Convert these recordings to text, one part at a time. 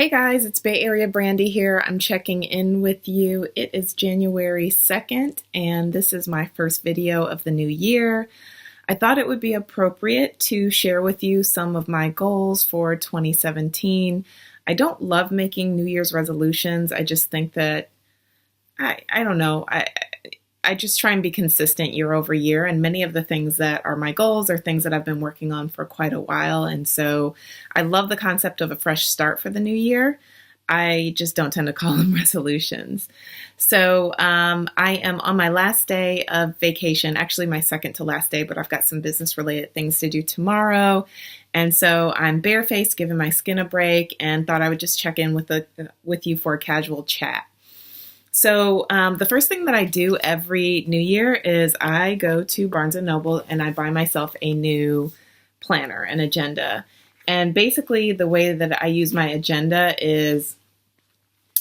Hey guys, it's Bay Area Brandy here. I'm checking in with you. It is January 2nd, and this is my first video of the new year. I thought it would be appropriate to share with you some of my goals for 2017. I don't love making New Year's resolutions. I just think that, I don't know, I just try and be consistent year over year, and many of the things that are my goals are things that I've been working on for quite a while, and so I love the concept of a fresh start for the new year. I just don't tend to call them resolutions. So I am on my last day of vacation, actually my second to last day, but I've got some business related things to do tomorrow. And so I'm barefaced, giving my skin a break, and thought I would just check in with you for a casual chat. So the first thing that I do every new year is I go to Barnes & Noble and I buy myself a new planner, an agenda. And basically the way that I use my agenda is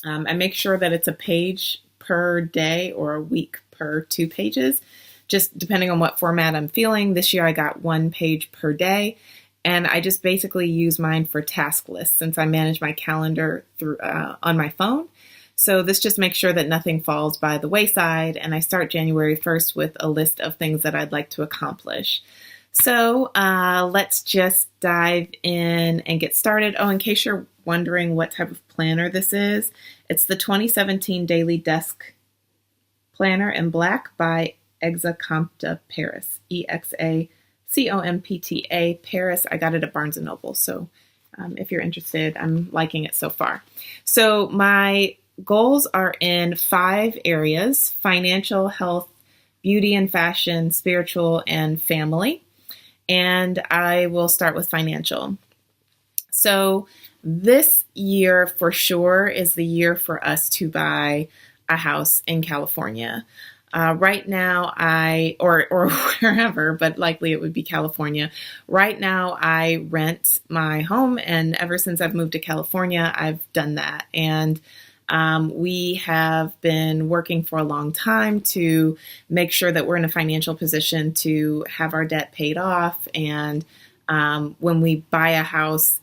I make sure that it's a page per day or a week per 2 pages, just depending on what format I'm feeling. This year I got 1 page per day. And I just basically use mine for task lists since I manage my calendar through on my phone. So this just makes sure that nothing falls by the wayside, and I start January 1st with a list of things that I'd like to accomplish. So let's just dive in and get started. Oh, in case you're wondering what type of planner this is, it's the 2017 Daily Desk Planner in black by Exacompta Paris, Exacompta Paris. I got it at Barnes & Noble, so if you're interested, I'm liking it so far. So my goals are in 5 areas: financial, health, beauty and fashion, spiritual, and family. And I will start with financial. So this year for sure is the year for us to buy a house in California. Right now or wherever, but likely it would be California. Right now I rent my home, and ever since I've moved to California, I've done that. And we have been working for a long time to make sure that we're in a financial position to have our debt paid off. And when we buy a house,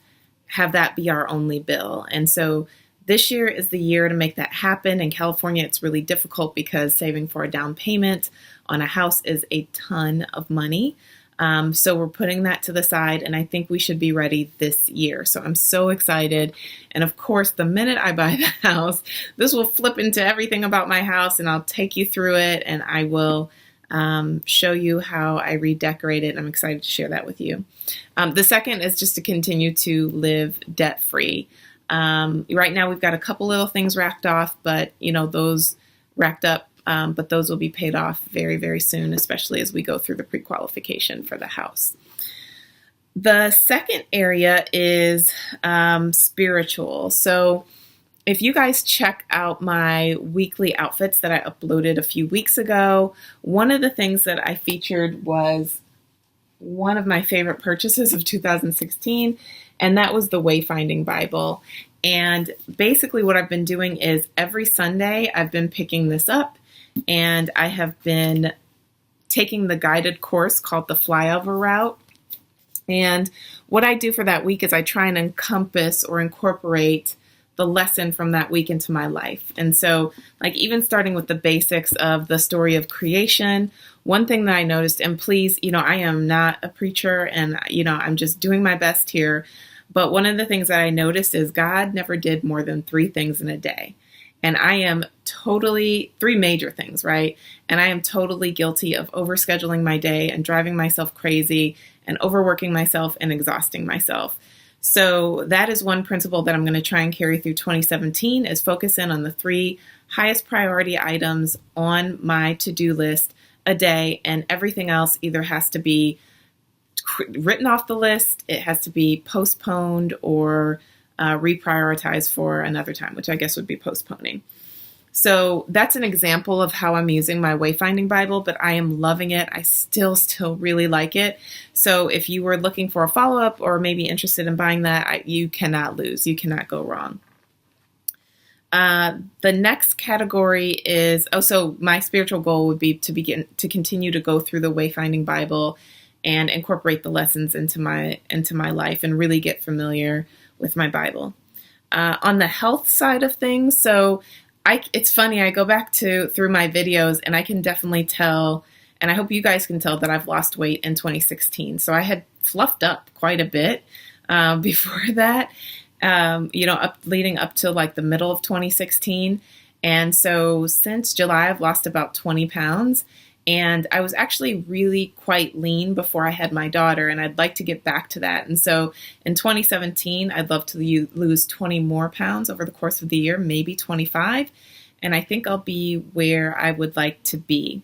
have that be our only bill. And so this year is the year to make that happen. In California, it's really difficult because saving for a down payment on a house is a ton of money. So we're putting that to the side, and I think we should be ready this year. So I'm so excited. And of course, the minute I buy the house, this will flip into everything about my house, and I'll take you through it, and I will show you how I redecorate it. I'm excited to share that with you. The second is just to continue to live debt-free. Right now, we've got a couple little things racked off, but those racked up. But those will be paid off very, very soon, especially as we go through the pre-qualification for the house. The second area is spiritual. So if you guys check out my weekly outfits that I uploaded a few weeks ago, one of the things that I featured was one of my favorite purchases of 2016, and that was the Wayfinding Bible. And basically what I've been doing is every Sunday I've been picking this up, and I have been taking the guided course called the Flyover Route. And what I do for that week is I try and encompass or incorporate the lesson from that week into my life. And so, like, even starting with the basics of the story of creation, one thing that I noticed, and please, I am not a preacher, and, I'm just doing my best here. But one of the things that I noticed is God never did more than 3 things in a day. And I am totally, 3 major things, right? And I am totally guilty of overscheduling my day and driving myself crazy and overworking myself and exhausting myself. So that is one principle that I'm going to try and carry through 2017 is focus in on the 3 highest priority items on my to-do list a day, and everything else either has to be written off the list, it has to be postponed, or reprioritize for another time, which I guess would be postponing. So that's an example of how I'm using my Wayfinding Bible, but I am loving it. I still really like it. So if you were looking for a follow-up or maybe interested in buying that, you cannot lose. You cannot go wrong. The next category is, so my spiritual goal would be to continue to go through the Wayfinding Bible and incorporate the lessons into my life and really get familiar with my Bible. On the health side of things, so it's funny, I go back through my videos and I can definitely tell, and I hope you guys can tell, that I've lost weight in 2016. So I had fluffed up quite a bit before that, leading up to like the middle of 2016. And so since July, I've lost about 20 pounds. And I was actually really quite lean before I had my daughter, and I'd like to get back to that. And so in 2017, I'd love to lose 20 more pounds over the course of the year, maybe 25. And I think I'll be where I would like to be.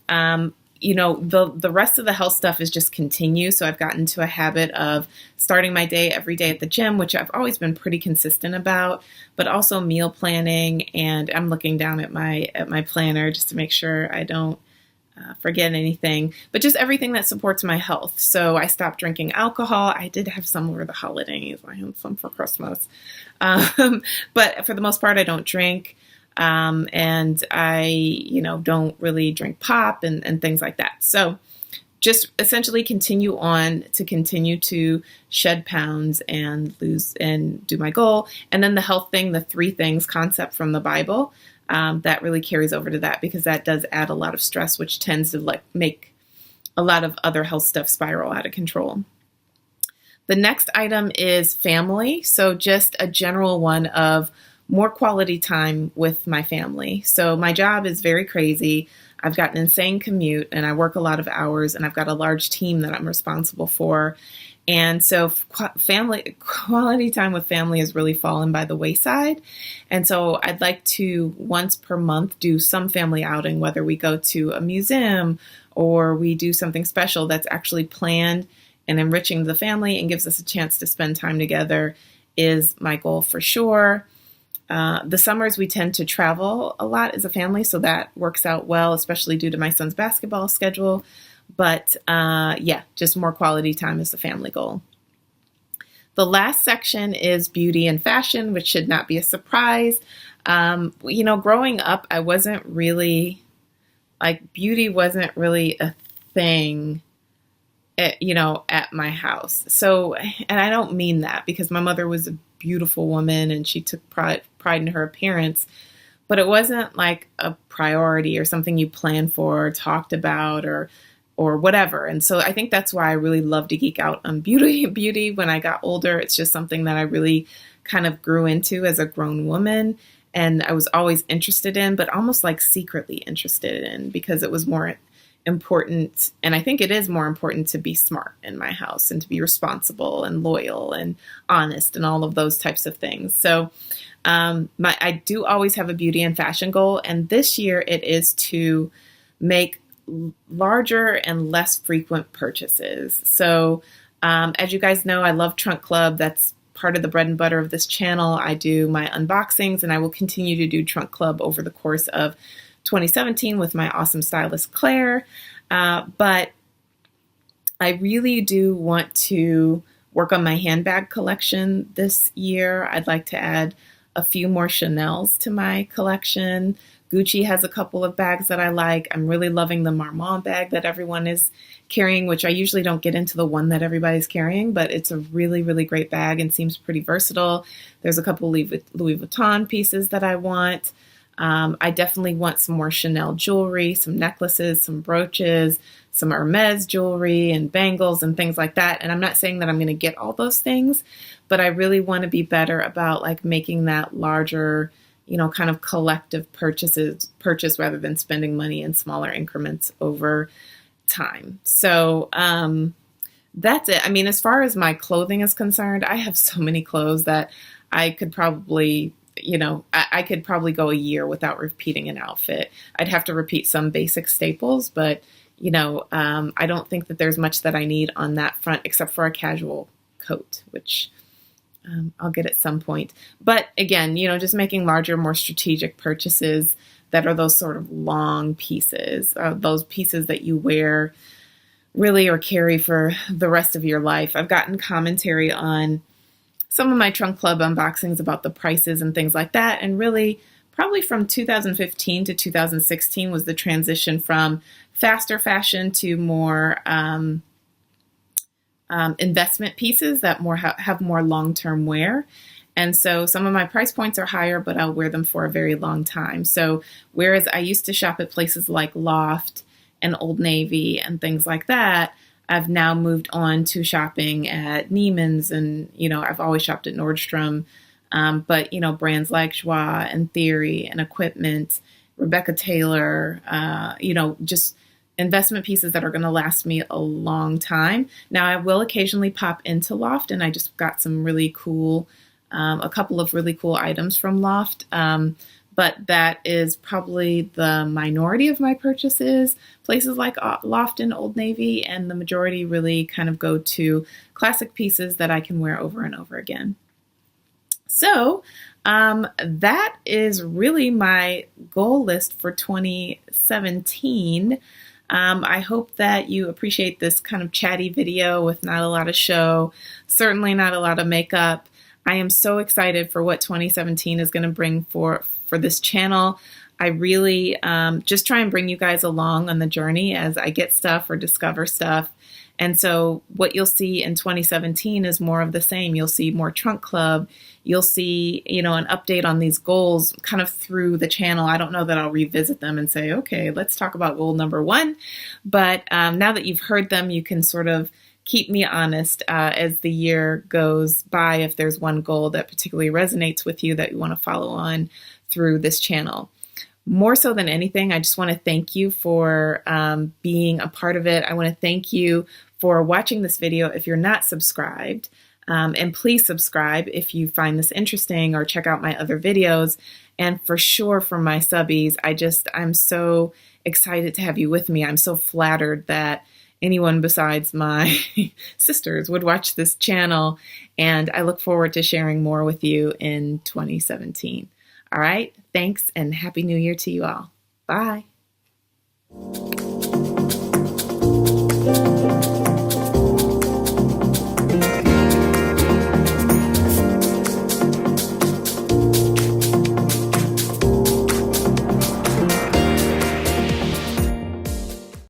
The rest of the health stuff is just continue. So I've gotten into a habit of starting my day every day at the gym, which I've always been pretty consistent about, but also meal planning. And I'm looking down at my planner just to make sure I don't forget anything, but just everything that supports my health. So I stopped drinking alcohol. I did have some over the holidays. I had some for Christmas. But for the most part, I don't drink. And I, don't really drink pop and things like that. So just essentially continue to shed pounds and lose and do my goal. And then the health thing, the 3 things concept from the Bible, that really carries over to that, because that does add a lot of stress, which tends to make a lot of other health stuff spiral out of control. The next item is family. So just a general one of more quality time with my family. So my job is very crazy. I've got an insane commute and I work a lot of hours, and I've got a large team that I'm responsible for. And so quality time with family has really fallen by the wayside. And so I'd like to once per month do some family outing, whether we go to a museum or we do something special that's actually planned and enriching the family and gives us a chance to spend time together, is my goal for sure. The summers we tend to travel a lot as a family, so that works out well, especially due to my son's basketball schedule. But just more quality time is the family goal. The last section is beauty and fashion, which should not be a surprise. Growing up, I wasn't really, beauty wasn't really a thing, at my house. So, and I don't mean that, because my mother was a beautiful woman and she took pride in her appearance, but it wasn't like a priority or something you planned for or talked about or whatever. And so I think that's why I really love to geek out on beauty when I got older. It's just something that I really kind of grew into as a grown woman, and I was always interested in, but almost like secretly interested in, because it was more important. And I think it is more important to be smart in my house and to be responsible and loyal and honest and all of those types of things. So I do always have a beauty and fashion goal. And this year it is to make larger and less frequent purchases. So as you guys know, I love Trunk Club. That's part of the bread and butter of this channel. I do my unboxings, and I will continue to do Trunk Club over the course of 2017 with my awesome stylist, Claire. But I really do want to work on my handbag collection this year. I'd like to add a few more Chanels to my collection. Gucci has a couple of bags that I like. I'm really loving the Marmont bag that everyone is carrying, which I usually don't get into the one that everybody's carrying, but it's a really, really great bag and seems pretty versatile. There's a couple Louis Vuitton pieces that I want. I definitely want some more Chanel jewelry, some necklaces, some brooches, some Hermes jewelry and bangles and things like that. And I'm not saying that I'm going to get all those things, but I really want to be better about making that larger, kind of collective purchase rather than spending money in smaller increments over time. So that's it. I mean, as far as my clothing is concerned, I have so many clothes that I could probably I could probably go a year without repeating an outfit. I'd have to repeat some basic staples, but, I don't think that there's much that I need on that front except for a casual coat, which I'll get at some point. But again, just making larger, more strategic purchases that are those sort of long pieces, those pieces that you wear really or carry for the rest of your life. I've gotten commentary on some of my Trunk Club unboxings about the prices and things like that. And really, probably from 2015 to 2016 was the transition from faster fashion to more investment pieces that have more long-term wear. And so some of my price points are higher, but I'll wear them for a very long time. So whereas I used to shop at places like Loft and Old Navy and things like that, I've now moved on to shopping at Neiman's, and I've always shopped at Nordstrom, but brands like Joie and Theory and Equipment, Rebecca Taylor, just investment pieces that are going to last me a long time. Now I will occasionally pop into Loft, and I just got some really cool, a couple of really cool items from Loft. But that is probably the minority of my purchases, places like Loft and Old Navy, and the majority really kind of go to classic pieces that I can wear over and over again. So that is really my goal list for 2017. I hope that you appreciate this kind of chatty video with not a lot of show, certainly not a lot of makeup. I am so excited for what 2017 is going to bring for this channel. I really just try and bring you guys along on the journey as I get stuff or discover stuff. And so what you'll see in 2017 is more of the same. You'll see more Trunk Club. You'll see, an update on these goals kind of through the channel. I don't know that I'll revisit them and say, okay, let's talk about goal number 1. But now that you've heard them, you can sort of keep me honest as the year goes by if there's one goal that particularly resonates with you that you want to follow on through this channel. More so than anything, I just want to thank you for being a part of it. I want to thank you for watching this video if you're not subscribed. And please subscribe if you find this interesting, or check out my other videos. And for sure, for my subbies, I'm so excited to have you with me. I'm so flattered that anyone besides my sisters would watch this channel. And I look forward to sharing more with you in 2017. All right. Thanks, and Happy New Year to you all. Bye.